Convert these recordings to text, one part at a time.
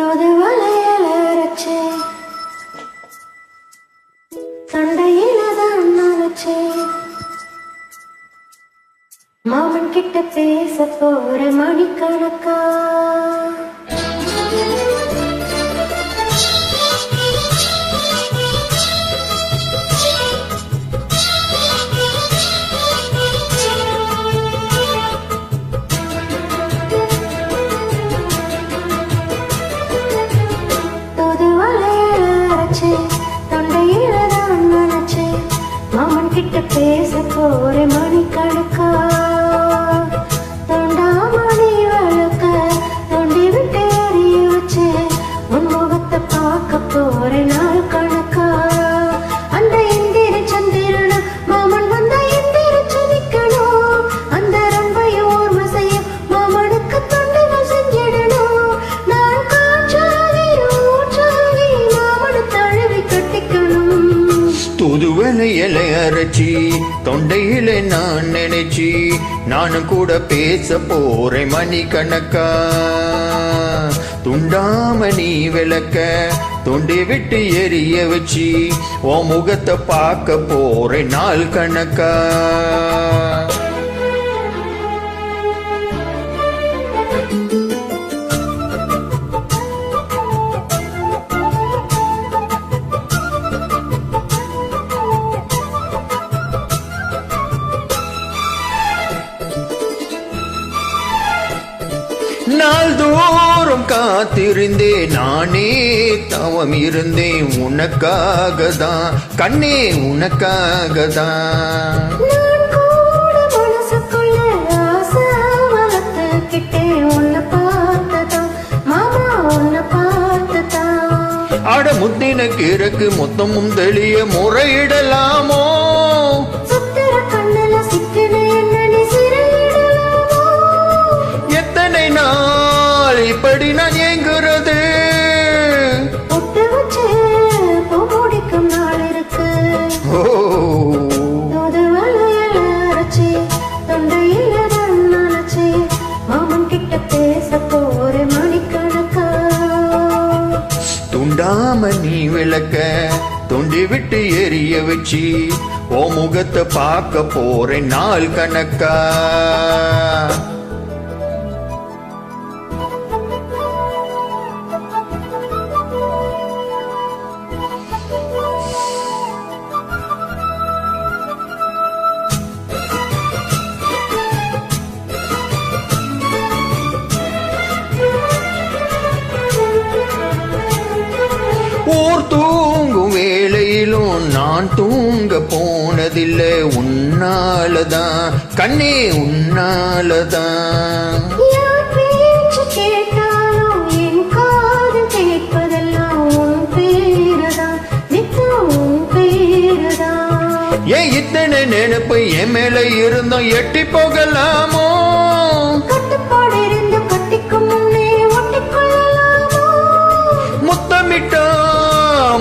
தூதுவளையல அரைச்சே தொண்டையில தான் நினைச்சே மாமன் கிட்ட பேச போற மணிக்கணக்கா தொண்டையில தான் நினைச்சே மாமன் கிட்ட பேச போற மணிக்கணக்கா தொண்டாமணி வழக்க தொண்டி விட்டு எறிய வச்சே உன் முகத்தை பார்க்க போற நாள் கணக்கா அந்த இந்திர சந்திரனும் மாமன் வந்த இந்திர சதிக்கணும் அந்த ரம்பையும் ஓர்வசையும் மாமனுக்கு தொண்டுகள் செஞ்சிடணும் நான் காற்றாகி ஊற்றாகி மாமனு தழுவி கட்டிக்கணும் தூதுவளையல அரைச்சி தொண்டையில நான் நினைச்சி நானும் கூட பேச போறேன் மணிக்கணக்கா துண்டாமணி விளக்க தொண்டி விட்டு எரிய வச்சு ஓ முகத்தை பார்க்க போறேன் நாள் கணக்கா நாள்தோறும் காத்திருந்தேன் நானே தவம் இருந்தேன் உனக்காக தான் கண்ணே உனக்காக தான் அட முத்தின கிழக்கு மொத்தமும் தெளிய முறையிடலாமோ எத்தனை நாள் இப்படி நான் ஏங்குறது துண்டாமணி விளக்க தொண்டி விட்டு எரிய வச்சு ஓ முகத்தை பார்க்க போறேன் நாள் கணக்கா ஊர் தூங்கும் வேளையிலும் நான் தூங்க போனதில்லை உன்னாலதான் கண்ணே உன்னாலதான் ஏன் இத்தனை நினைப்பு என் மேல இருந்தோம் எட்டி போகலாமோ முத்தமிட்டா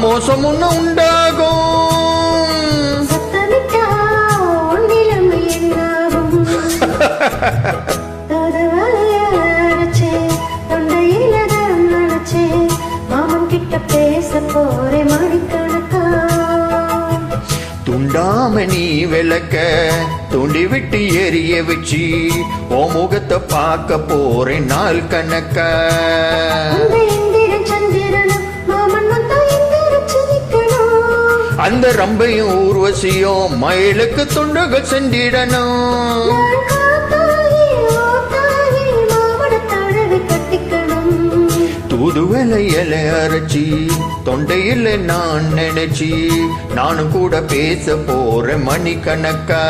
மோசம் ஒண்ணு உண்டாகும் மாமன் கிட்ட பேச போற மணிக்கணக்கா துண்டாமணி விளக்க துண்டி விட்டு எரிய வச்சு ஓ முகத்தை பார்க்க போறேன் நாள் கணக்கா அந்த ரம்பையும் ஊர்வசியும் மயிலுக்கு துண்டுகள் சென்றிடணும் தூதுவளையல அரைச்சி தொண்டையில நான் நினைச்சி நானும் கூட பேச போறேன் மணிக்கணக்கா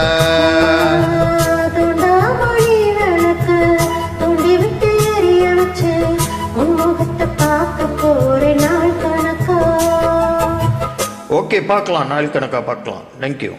ஓகே பார்க்கலாம் நாள் கணக்கா பார்க்கலாம் தேங்க்யூ